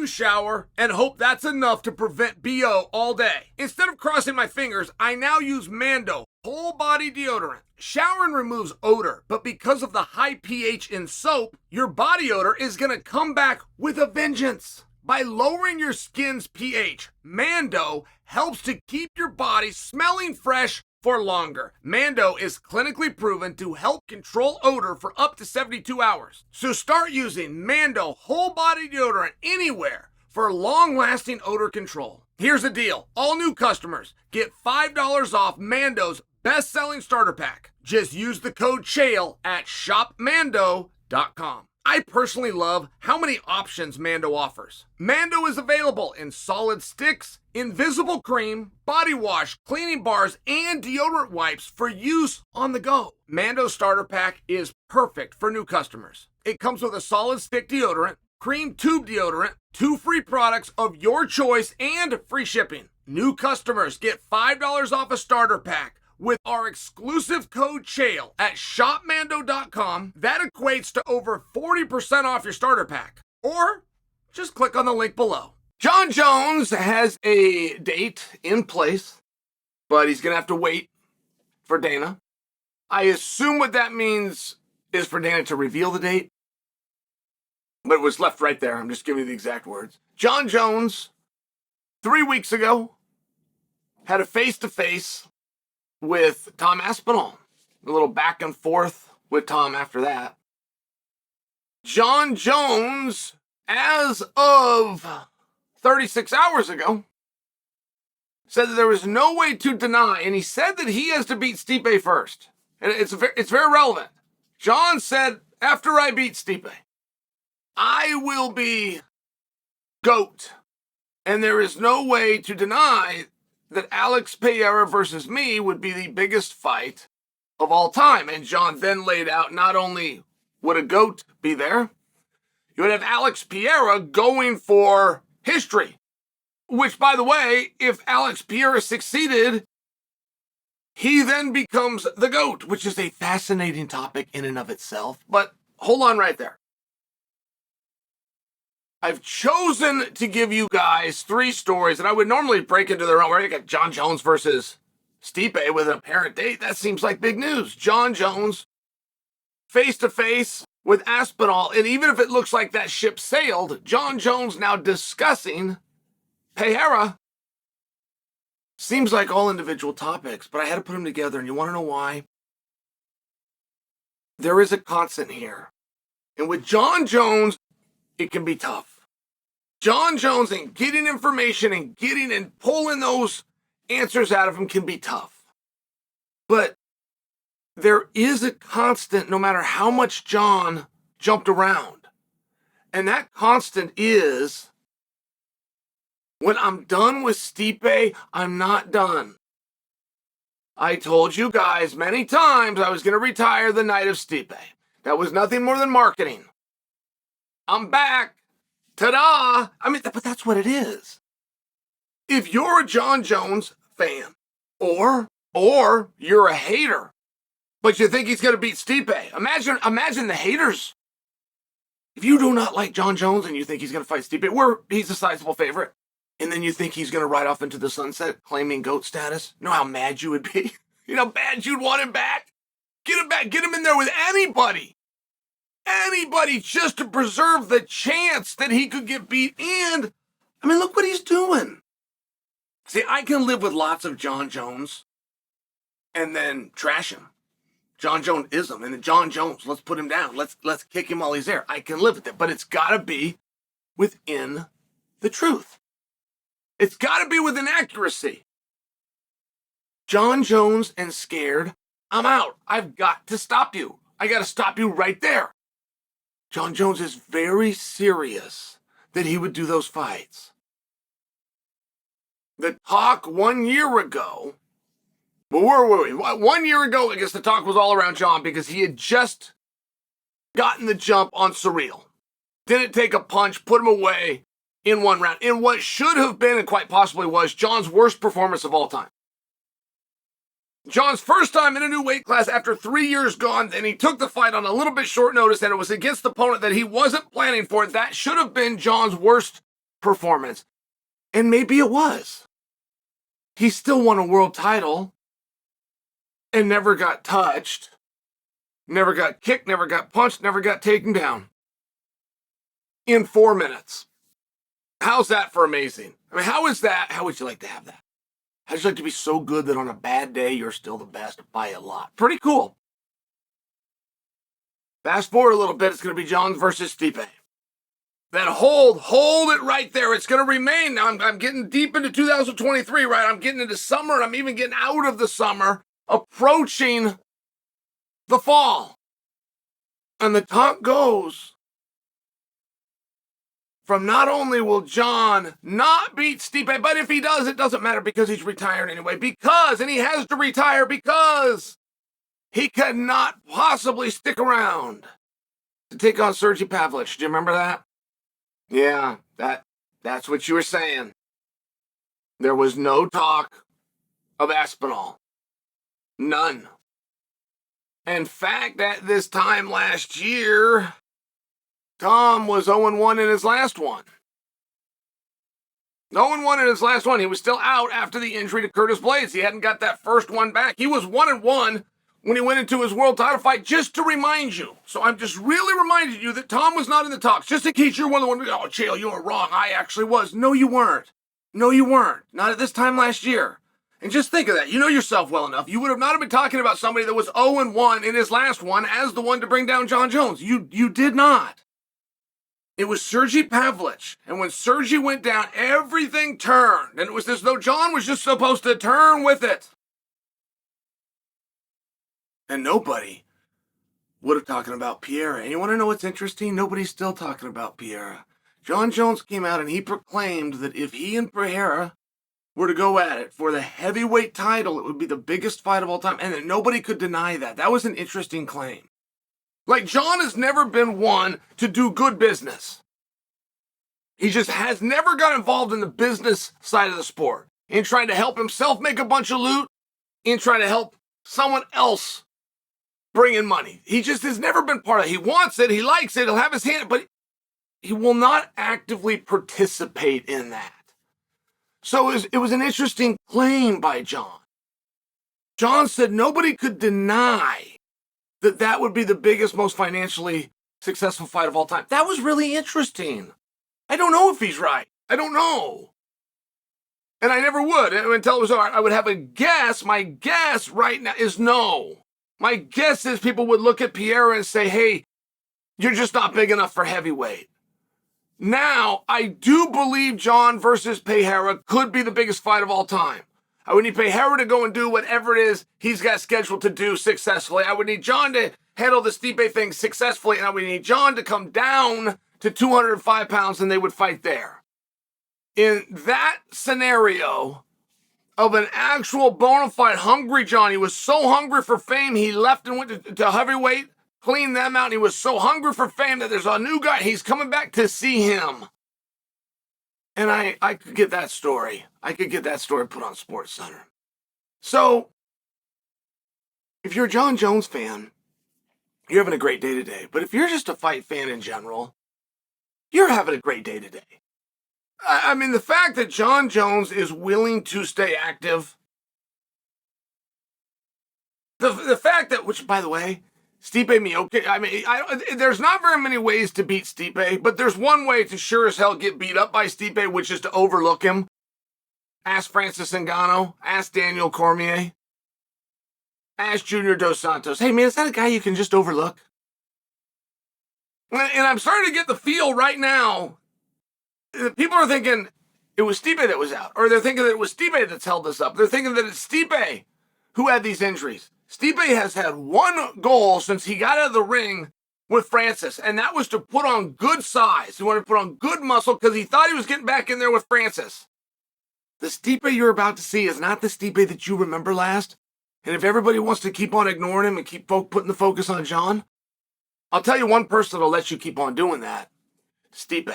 you shower and hope that's enough to prevent BO all day. Instead of crossing my fingers, I now use Mando whole body deodorant. Showering removes odor, but because of the high pH in soap, your body odor is going to come back with a vengeance. By lowering your skin's pH, Mando helps to keep your body smelling fresh for longer. Mando is clinically proven to help control odor for up to 72 hours. So start using Mando whole body deodorant anywhere for long-lasting odor control. Here's the deal. All new customers get $5 off Mando's best-selling starter pack. Just use the code Chael at shopmando.com. I personally love how many options Mando offers. Mando is available in solid sticks, invisible cream, body wash, cleaning bars, and deodorant wipes for use on the go. Mando's starter pack is perfect for new customers. It comes with a solid stick deodorant, cream tube deodorant, 2 free products of your choice, and free shipping. New customers get $5 off a starter pack with our exclusive code Chael at shopmando.com. That equates to over 40% off your starter pack. Or just click on the link below. Jon Jones has a date in place, but he's going to have to wait for Dana. I assume what that means is for Dana to reveal the date, but it was left right there. I'm just giving you the exact words. Jon Jones, 3 weeks ago, had a face-to-face with Tom Aspinall. A little back and forth with Tom after that. Jon Jones, as of 36 hours ago, said that there was no way to deny, and he said that he has to beat Stipe first. And it's very relevant. Jon said, after I beat Stipe, I will be GOAT. And there is no way to deny that Alex Pereira versus me would be the biggest fight of all time. And Jon then laid out not only would a GOAT be there, you would have Alex Pereira going for history. Which, by the way, if Alex Pereira succeeded, he then becomes the GOAT, which is a fascinating topic in and of itself. But hold on right there. I've chosen to give you guys 3 stories, and I would normally break into their own, where you got Jon Jones versus Stipe with an apparent date. That seems like big news. Jon Jones, face-to-face with Aspinall, and even if it looks like that ship sailed, Jon Jones now discussing Pereira. Seems like all individual topics, but I had to put them together, and you want to know why? There is a constant here. And with Jon Jones, it can be tough. Jon Jones and getting information and getting and pulling those answers out of him can be tough. But there is a constant no matter how much Jon jumped around. And that constant is, when I'm done with Stipe, I'm not done. I told you guys many times I was going to retire the night of Stipe. That was nothing more than marketing. I'm back. Ta-da! I mean, but that's what it is. If you're a Jon Jones fan, or you're a hater, but you think he's going to beat Stipe, imagine the haters. If you do not like Jon Jones and you think he's going to fight Stipe, he's a sizable favorite, and then you think he's going to ride off into the sunset claiming GOAT status, you know how mad you would be? You know how bad you'd want him back? Get him back. Get him in there with anybody. Anybody just to preserve the chance that he could get beat. And, I mean, look what he's doing. See, I can live with lots of Jon Jones and then trash him. Jon Jones-ism. And then Jon Jones, let's put him down. Let's kick him while he's there. I can live with it. But it's got to be within the truth. It's got to be within accuracy. Jon Jones and scared, I'm out. I've got to stop you. I got to stop you right there. Jon Jones is very serious that he would do those fights. The talk 1 year ago, well, where were we? 1 year ago, I guess the talk was all around Jon because he had just gotten the jump on Surreal. Didn't take a punch, put him away in 1 round. In what should have been, and quite possibly was, Jon's worst performance of all time. Jon's first time in a new weight class after 3 years gone, and he took the fight on a little bit short notice, and it was against the opponent that he wasn't planning for. That should have been Jon's worst performance. And maybe it was. He still won a world title and never got touched, never got kicked, never got punched, never got taken down in 4 minutes. How's that for amazing? I mean, how is that? How would you like to have that? How'd you like to be so good that on a bad day, you're still the best by a lot? Pretty cool. Fast forward a little bit, it's going to be Jon versus Stipe. That hold it right there. It's going to remain. Now I'm getting deep into 2023, right? I'm getting into summer, and I'm even getting out of the summer, approaching the fall. And the talk goes from not only will Jon not beat Stipe, but if he does, it doesn't matter because he's retired anyway. And he has to retire because he cannot possibly stick around to take on Sergey Pavlich. Do you remember that? Yeah, that's what you were saying. There was no talk of Aspinall. None. In fact, at this time last year, Tom was 0-1 in his last one. 0-1 in his last one. He was still out after the injury to Curtis Blades. He hadn't got that first one back. He was 1-1 when he went into his world title fight, just to remind you. So I'm just really reminding you that Tom was not in the talks, just in case you're one of the ones, oh, Chael, you were wrong. I actually was. No, you weren't. No, you weren't. Not at this time last year. And just think of that. You know yourself well enough. You would have not been talking about somebody that was 0-1 in his last one as the one to bring down Jon Jones. You did not. It was Sergey Pavlich. And when Sergey went down, everything turned. And it was as though Jon was just supposed to turn with it. And nobody would have talking about Pereira. And you want to know what's interesting? Nobody's still talking about Pereira. Jon Jones came out and he proclaimed that if he and Pereira were to go at it for the heavyweight title, it would be the biggest fight of all time. And that nobody could deny that. That was an interesting claim. Like, Jon has never been one to do good business. He just has never got involved in the business side of the sport. In trying to help himself make a bunch of loot. In trying to help someone else bring in money. He just has never been part of it. He wants it. He likes it. He'll have his hand, but he will not actively participate in that. So it was an interesting claim by Jon. Jon said nobody could deny that would be the biggest, most financially successful fight of all time. That was really interesting. I don't know if he's right. I don't know. And I never would until it was all right. I would have a guess. My guess right now is no. My guess is people would look at Pereira and say, hey, you're just not big enough for heavyweight. Now, I do believe Jon versus Pereira could be the biggest fight of all time. I would need Pereira to go and do whatever it is he's got scheduled to do successfully. I would need Jon to handle the Stipe thing successfully, and I would need Jon to come down to 205 pounds, and they would fight there. In that scenario of an actual bona fide hungry Jon, he was so hungry for fame, he left and went to heavyweight, cleaned them out, and he was so hungry for fame that there's a new guy. He's coming back to see him. And I could get that story. I could get that story put on SportsCenter. So, if you're a Jon Jones fan, you're having a great day today. But if you're just a fight fan in general, you're having a great day today. I mean, the fact that Jon Jones is willing to stay active, the fact that, which, by the way, Stipe Miocic, I mean, there's not very many ways to beat Stipe, but there's one way to sure as hell get beat up by Stipe, which is to overlook him. Ask Francis Ngannou. Ask Daniel Cormier. Ask Junior Dos Santos. Hey, man, is that a guy you can just overlook? And I'm starting to get the feel right now. People are thinking it was Stipe that was out. Or they're thinking that it was Stipe that's held this up. They're thinking that it's Stipe who had these injuries. Stipe has had one goal since he got out of the ring with Francis, and that was to put on good size. He wanted to put on good muscle because he thought he was getting back in there with Francis. The Stipe you're about to see is not the Stipe that you remember last. And if everybody wants to keep on ignoring him and keep putting the focus on Jon, I'll tell you one person that'll let you keep on doing that. Stipe.